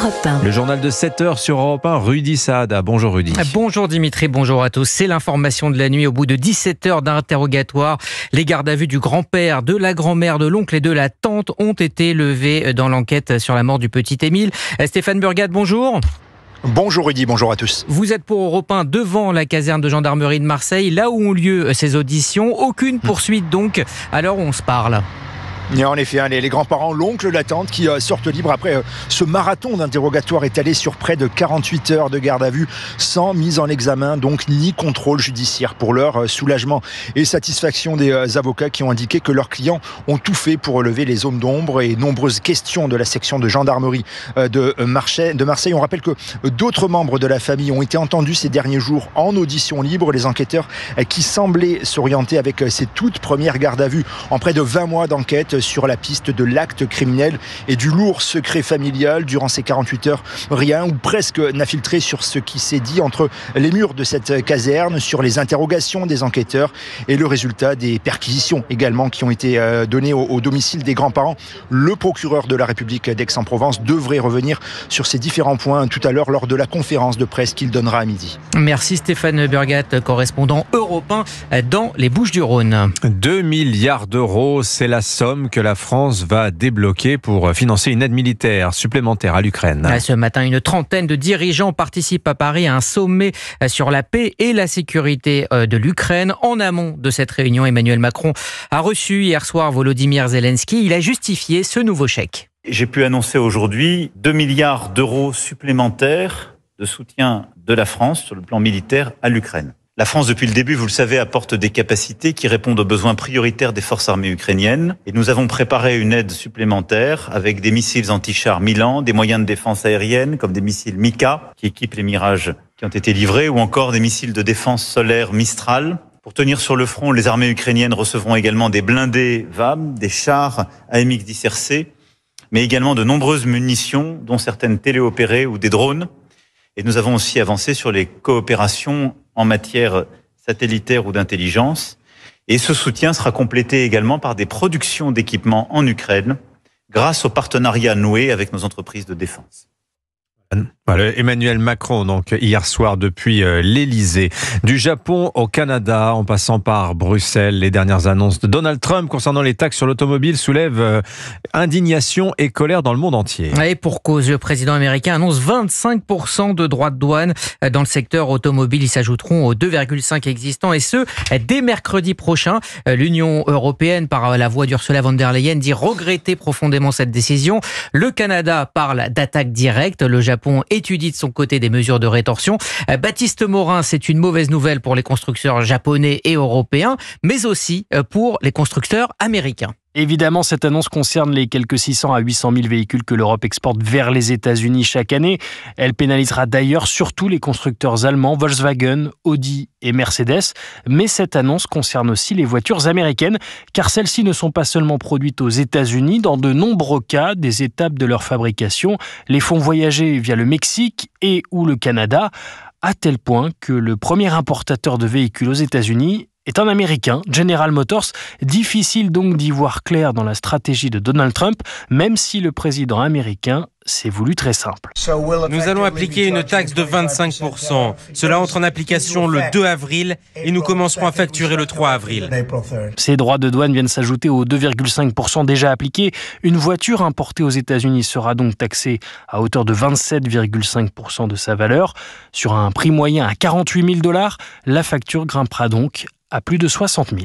Europe 1. Le journal de 7h sur Europe 1, Rudy Saada. Bonjour Rudy. Bonjour Dimitri, bonjour à tous. C'est l'information de la nuit au bout de 17 heures d'interrogatoire. Les gardes à vue du grand-père, de la grand-mère, de l'oncle et de la tante ont été levés dans l'enquête sur la mort du petit Émile. Stéphane Burgat, bonjour. Bonjour Rudy, bonjour à tous. Vous êtes pour Europe 1 devant la caserne de gendarmerie de Marseille, là où ont lieu ces auditions. Aucune poursuite donc, à l'heure où on se parle. Et en effet, les grands-parents, l'oncle, la tante qui sortent libres après ce marathon d'interrogatoire étalé sur près de 48 heures de garde à vue sans mise en examen, donc ni contrôle judiciaire. Pour leur soulagement et satisfaction des avocats qui ont indiqué que leurs clients ont tout fait pour relever les zones d'ombre et nombreuses questions de la section de gendarmerie de Marseille. On rappelle que d'autres membres de la famille ont été entendus ces derniers jours en audition libre. Les enquêteurs qui semblaient s'orienter avec ces toutes premières gardes à vue en près de 20 mois d'enquête sur la piste de l'acte criminel et du lourd secret familial. Durant ces 48 heures, rien ou presque n'a filtré sur ce qui s'est dit entre les murs de cette caserne, sur les interrogations des enquêteurs et le résultat des perquisitions également qui ont été données au domicile des grands-parents. Le procureur de la République d'Aix-en-Provence devrait revenir sur ces différents points tout à l'heure lors de la conférence de presse qu'il donnera à midi. Merci Stéphane Burgat, correspondant Europe 1 dans les Bouches-du-Rhône. 2 milliards d'euros, c'est la somme que la France va débloquer pour financer une aide militaire supplémentaire à l'Ukraine. Ce matin, une trentaine de dirigeants participent à Paris à un sommet sur la paix et la sécurité de l'Ukraine. En amont de cette réunion, Emmanuel Macron a reçu hier soir Volodymyr Zelensky. Il a justifié ce nouveau chèque. J'ai pu annoncer aujourd'hui 2 milliards d'euros supplémentaires de soutien de la France sur le plan militaire à l'Ukraine. La France, depuis le début, vous le savez, apporte des capacités qui répondent aux besoins prioritaires des forces armées ukrainiennes. Et nous avons préparé une aide supplémentaire avec des missiles anti-chars Milan, des moyens de défense aérienne comme des missiles Mika qui équipent les Mirages qui ont été livrés ou encore des missiles de défense solaire Mistral. Pour tenir sur le front, les armées ukrainiennes recevront également des blindés VAM, des chars AMX-10RC, mais également de nombreuses munitions, dont certaines téléopérées ou des drones. Et nous avons aussi avancé sur les coopérations en matière satellitaire ou d'intelligence. Et ce soutien sera complété également par des productions d'équipements en Ukraine grâce aux partenariats noués avec nos entreprises de défense. Voilà, Emmanuel Macron, donc hier soir depuis l'Elysée. Du Japon au Canada, en passant par Bruxelles, les dernières annonces de Donald Trump concernant les taxes sur l'automobile soulèvent indignation et colère dans le monde entier. Et pour cause, le président américain annonce 25% de droits de douane dans le secteur automobile. Ils s'ajouteront aux 2,5 existants et ce, dès mercredi prochain. L'Union européenne, par la voix d'Ursula von der Leyen, dit regretter profondément cette décision. Le Canada parle d'attaque directe. Le Japon étudie de son côté des mesures de rétorsion. Baptiste Morin, c'est une mauvaise nouvelle pour les constructeurs japonais et européens, mais aussi pour les constructeurs américains. Évidemment, cette annonce concerne les quelques 600 à 800 000 véhicules que l'Europe exporte vers les États-Unis chaque année. Elle pénalisera d'ailleurs surtout les constructeurs allemands, Volkswagen, Audi et Mercedes. Mais cette annonce concerne aussi les voitures américaines, car celles-ci ne sont pas seulement produites aux États-Unis. Dans de nombreux cas, des étapes de leur fabrication les font voyager via le Mexique et ou le Canada, à tel point que le premier importateur de véhicules aux États-Unis est un Américain, General Motors. Difficile donc d'y voir clair dans la stratégie de Donald Trump, même si le président américain s'est voulu très simple. Nous allons appliquer une taxe de 25%. Cela entre en application le 2 avril et nous commencerons à facturer le 3 avril. Ces droits de douane viennent s'ajouter aux 2,5% déjà appliqués. Une voiture importée aux États-Unis sera donc taxée à hauteur de 27,5% de sa valeur. Sur un prix moyen à 48 000 $, la facture grimpera donc à plus de 60 000.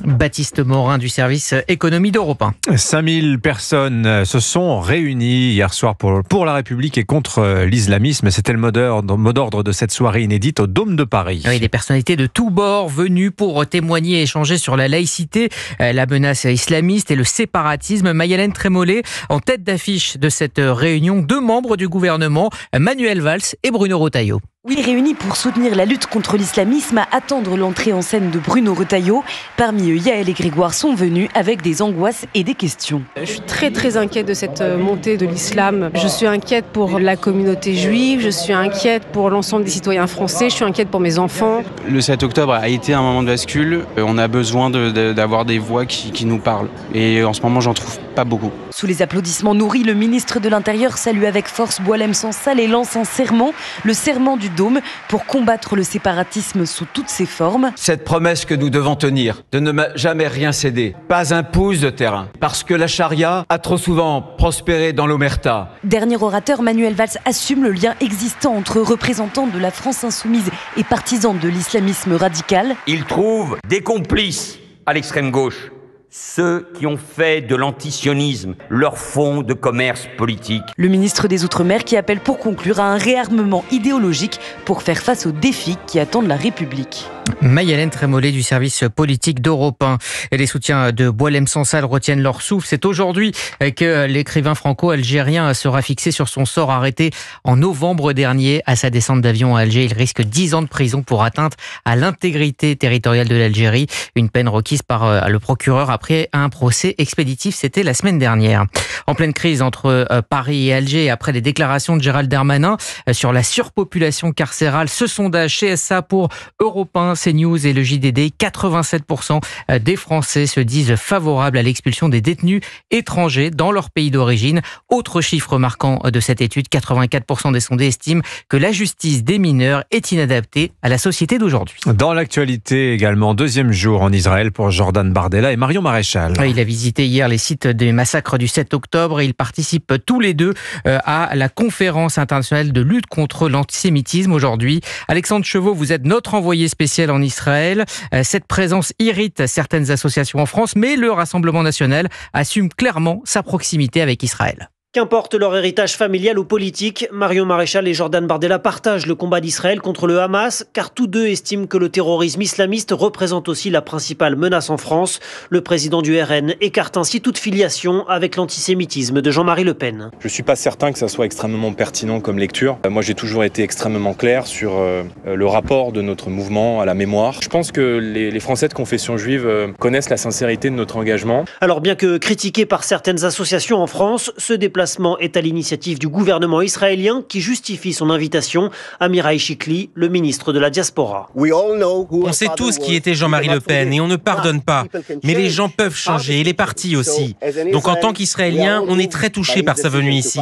Baptiste Morin du service économie d'Europe 1. 5000 personnes se sont réunies hier soir pour la République et contre l'islamisme. C'était le mot d'ordre de cette soirée inédite au Dôme de Paris. Oui, des personnalités de tous bords venues pour témoigner et échanger sur la laïcité, la menace islamiste et le séparatisme. Maï-Hélène Trémollet, en tête d'affiche de cette réunion, 2 membres du gouvernement, Manuel Valls et Bruno Retailleau. Oui, réunis pour soutenir la lutte contre l'islamisme, à attendre l'entrée en scène de Bruno Retailleau. Parmi eux, Yael et Grégoire sont venus avec des angoisses et des questions. Je suis très inquiète de cette montée de l'islam. Je suis inquiète pour la communauté juive, je suis inquiète pour l'ensemble des citoyens français, je suis inquiète pour mes enfants. Le 7 octobre a été un moment de bascule. On a besoin d'avoir des voix qui nous parlent. Et en ce moment, j'en trouve pas beaucoup. Sous les applaudissements nourris, le ministre de l'Intérieur salue avec force Boualem Sansal et lance un serment, le serment du Dôme, pour combattre le séparatisme sous toutes ses formes. Cette promesse que nous devons tenir, de ne jamais rien céder, pas un pouce de terrain, parce que la charia a trop souvent prospéré dans l'omerta. Dernier orateur, Manuel Valls assume le lien existant entre représentants de la France insoumise et partisans de l'islamisme radical. Il trouve des complices à l'extrême gauche. Ceux qui ont fait de l'antisionisme leur fonds de commerce politique. Le ministre des Outre-mer qui appelle pour conclure à un réarmement idéologique pour faire face aux défis qui attendent la République. Maï-Hélène Trémollet du service politique d'Europe 1. Et les soutiens de Boualem Sansal retiennent leur souffle. C'est aujourd'hui que l'écrivain franco-algérien sera fixé sur son sort, arrêté en novembre dernier à sa descente d'avion à Alger. Il risque 10 ans de prison pour atteinte à l'intégrité territoriale de l'Algérie. Une peine requise par le procureur après un procès expéditif. C'était la semaine dernière. En pleine crise entre Paris et Alger, après les déclarations de Gérald Darmanin sur la surpopulation carcérale, ce sondage CSA pour Europe 1, CNews et le JDD, 87% des Français se disent favorables à l'expulsion des détenus étrangers dans leur pays d'origine. Autre chiffre marquant de cette étude, 84% des sondés estiment que la justice des mineurs est inadaptée à la société d'aujourd'hui. Dans l'actualité également, deuxième jour en Israël pour Jordan Bardella et Marion Maréchal. Il a visité hier les sites des massacres du 7 octobre et ils participent tous les deux à la conférence internationale de lutte contre l'antisémitisme aujourd'hui. Alexandre Chevaux, vous êtes notre envoyé spécial en Israël. Cette présence irrite certaines associations en France, mais le Rassemblement national assume clairement sa proximité avec Israël. Qu'importe leur héritage familial ou politique, Marion Maréchal et Jordan Bardella partagent le combat d'Israël contre le Hamas, car tous deux estiment que le terrorisme islamiste représente aussi la principale menace en France. Le président du RN écarte ainsi toute filiation avec l'antisémitisme de Jean-Marie Le Pen. Je ne suis pas certain que ça soit extrêmement pertinent comme lecture. Moi, j'ai toujours été extrêmement clair sur le rapport de notre mouvement à la mémoire. Je pense que les Français de confession juive connaissent la sincérité de notre engagement. Alors, bien que critiqué par certaines associations en France, ce déplacement est à l'initiative du gouvernement israélien qui justifie son invitation. Amirai Chikli, le ministre de la Diaspora. On sait tous qui était Jean-Marie Le Pen et on ne pardonne pas. Mais les gens peuvent changer et les partis aussi. Donc en tant qu'Israélien, on est très touché par sa venue ici.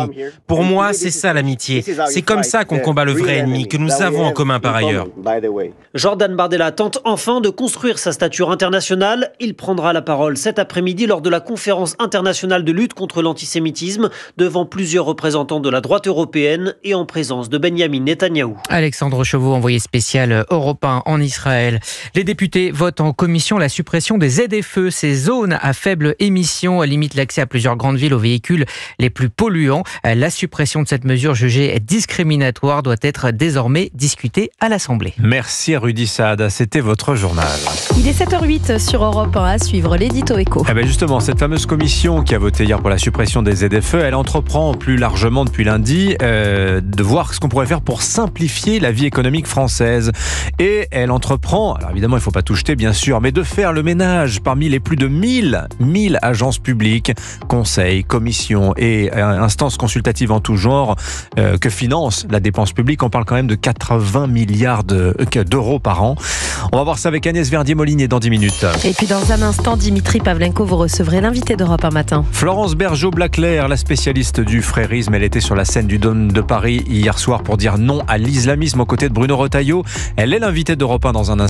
Pour moi, c'est ça l'amitié. C'est comme ça qu'on combat le vrai ennemi que nous avons en commun par ailleurs. Jordan Bardella tente enfin de construire sa stature internationale. Il prendra la parole cet après-midi lors de la conférence internationale de lutte contre l'antisémitisme devant plusieurs représentants de la droite européenne et en présence de Benyamin Netanyahou. Alexandre Chevaux, envoyé spécial Europe 1 en Israël. Les députés votent en commission la suppression des ZFE. Ces zones à faible émission limitent l'accès à plusieurs grandes villes aux véhicules les plus polluants. La suppression de cette mesure jugée discriminatoire doit être désormais discutée à l'Assemblée. Merci Rudy Saad, c'était votre journal. Il est 7h08 sur Europe 1 à suivre l'édito éco. Justement, cette fameuse commission qui a voté hier pour la suppression des ZFE, elle entreprend plus largement depuis lundi de voir ce qu'on pourrait faire pour simplifier la vie économique française. Et elle entreprend, alors évidemment il ne faut pas tout jeter bien sûr, mais de faire le ménage parmi les plus de 1000 agences publiques, conseils, commissions et instances consultatives en tout genre que finance la dépense publique. On parle quand même de 80 milliards d'euros par an. On va voir ça avec Agnès Verdier-Molinier dans 10 minutes. Et puis dans un instant, Dimitri Pavlenko, vous recevrez l'invité d'Europe un matin. Florence Bergeau-Blaclair, la spécialiste du frérisme, elle était sur la scène du Dôme de Paris hier soir pour dire non à l'islamisme aux côtés de Bruno Retailleau. Elle est l'invitée d'Europe 1 dans un instant.